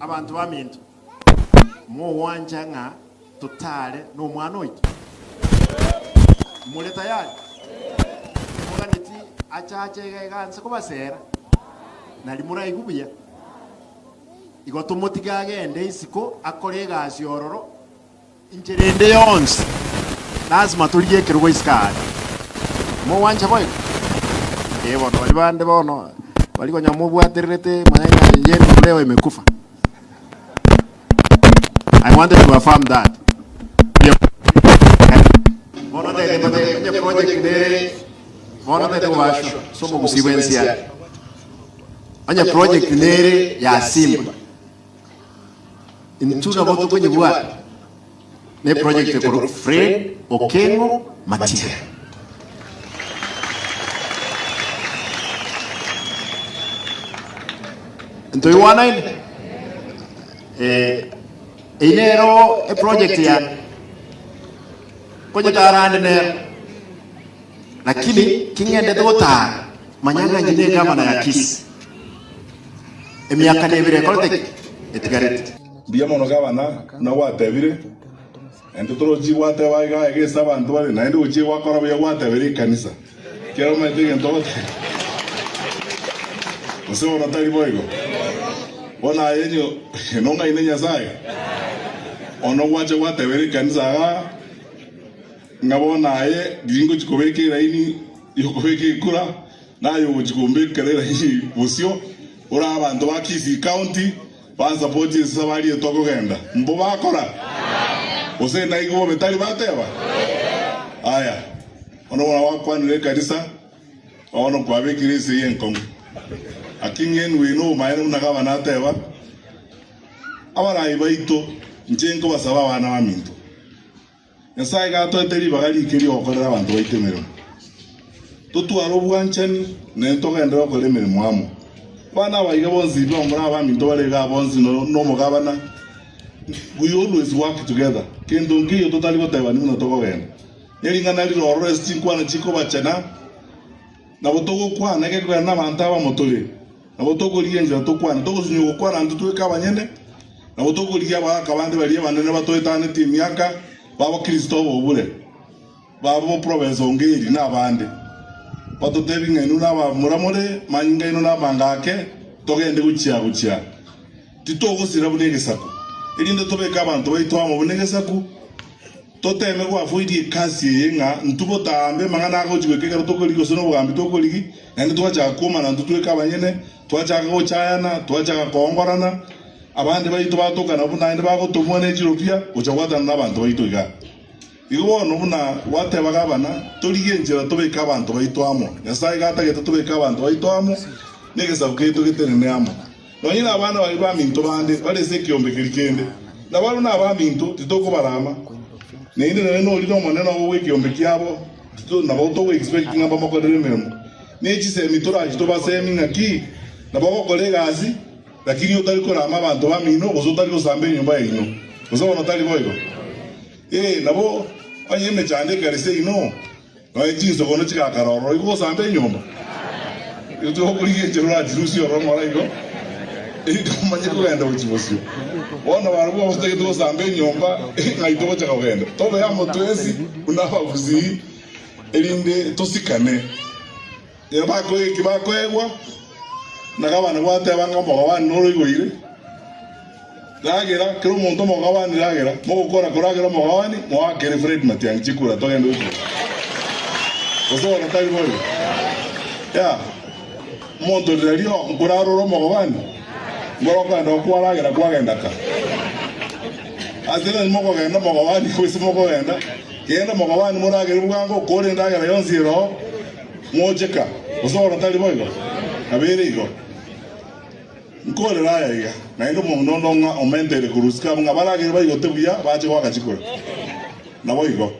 abantu baminto mu wanja nga tutale no mwana oito mule tayari muganiti achache ganse kubasera nali murai kubuya igotumutiga agende isiko akore egasi ororo injerende yonse lazima tuliye kirwo iskari mu wanja boy bono bali bande bono bali konya mubwaterete manyanya yenu leo imekufa. I wanted to affirm that. Bono de project de bono de washo somo kusiwencia. Anya project nere ya Simba. Intuna boto kwenye bwa. Ne project ko Fred Okengo Matia. Nto yuwana inero e project ya kwenye tarande ne lakini kingende dota manyanga nyine gavana ya Kisi emiaka nebire kolte etigarete biya mono gavana na watebire ento toroji wate waiga egesa bantu bali na ndo uchi wakora biya watebire kanisa kero mete ntote usewo na tali boigo ona yenyo nonga inenya sai ono wache watebere kanisa ga ngabona ye gingo chikobeke raini yokobeke kura nayo chikombe kerera hi busio ora abantu ba Kisi county ba support sabali etoko genda mbo bakora ose na igo betali bateba aya ono wakwanire kanisa ono kwabekire se yenkongo akingen we no mayeno nagaba nateba abana ibaito njengo basaba bana baminto nyasaye gato eteri bagali kiri okorera abantu baitemero tutwaro bwanchani nento genda okore mirimo amo bana baiga bonzi no mura baminto balega bonzi no mugabana. We always work together kendo ngiyo totali goteba ni muno toko genda yeringana riro rest kwana chiko bachana na botogo kwana ke kwa na bantaba motole na botogo lienja to kwana to sunyo kwana ntutu ka banyene na botogo liya ba kabande bali banene batoetane timiaka babo Kristo bobule babo province ongeri na bande batotebi ngenu na ba muramore manyinga ino na bangake togende guchia titogo sira bunegesako irinde tobeka abantu baitwamo bunegesaku toteme kwa fuidi kasi yenga ntubo tambe mangana ko chibekeka toko ligo sono bugambi toko ligi nande twacha kuma na ntutweka banyene twacha ko chayana twacha kongorana abandi baito batoka na buna inde bako tumone chiropia uchawata na abantu baito iga igo no buna wate bagabana toligenjera tobeka abantu baitwamo nyasaye gatageta tobeka abantu baitwamo negesa uketo giterene amo nonyina abana bali ba minto bande bale se kiombe kirikende na bali na ba minto titoko barama nende no lino monena wo kiombe kiabo tito na boto we expecting aba makodere memo nechi se mitora jito ba se minga ki na bako kolegazi lakini utali ko rama bantu ba mino uzotali ko sambe nyumba yino uzo no tali boygo nabo anye me chande karese ino no ejizo kono chika karoro iko sambe nyumba yuto kulige chero jirusi oro moraigo manye kugenda uchibosio ona baruwa bosteke to sambe nyumba ngaito cha kugenda tobe ya motwesi unabavuzi elinde tosikane yabako kibako egwa nagabana gwate banga mogabani noro igoire lagera kero muntu mogabani lagera mogokora koragera mogabani mwakere Fred Matiang'i chikura togenda uko oso na tali boy ya muntu lelio nkuraro mogabani ngoroka ndo kwalagera kwagenda ka azena moko genda mogabani kwisi moko genda kenda mogabani muragera bwango kore ndagera yonziro mojeka oso na tali boy abere igo nkole raya iga na ndo muno ndonga omentere kurusika mga baragera bayigote buya baje wakachikura nabo igo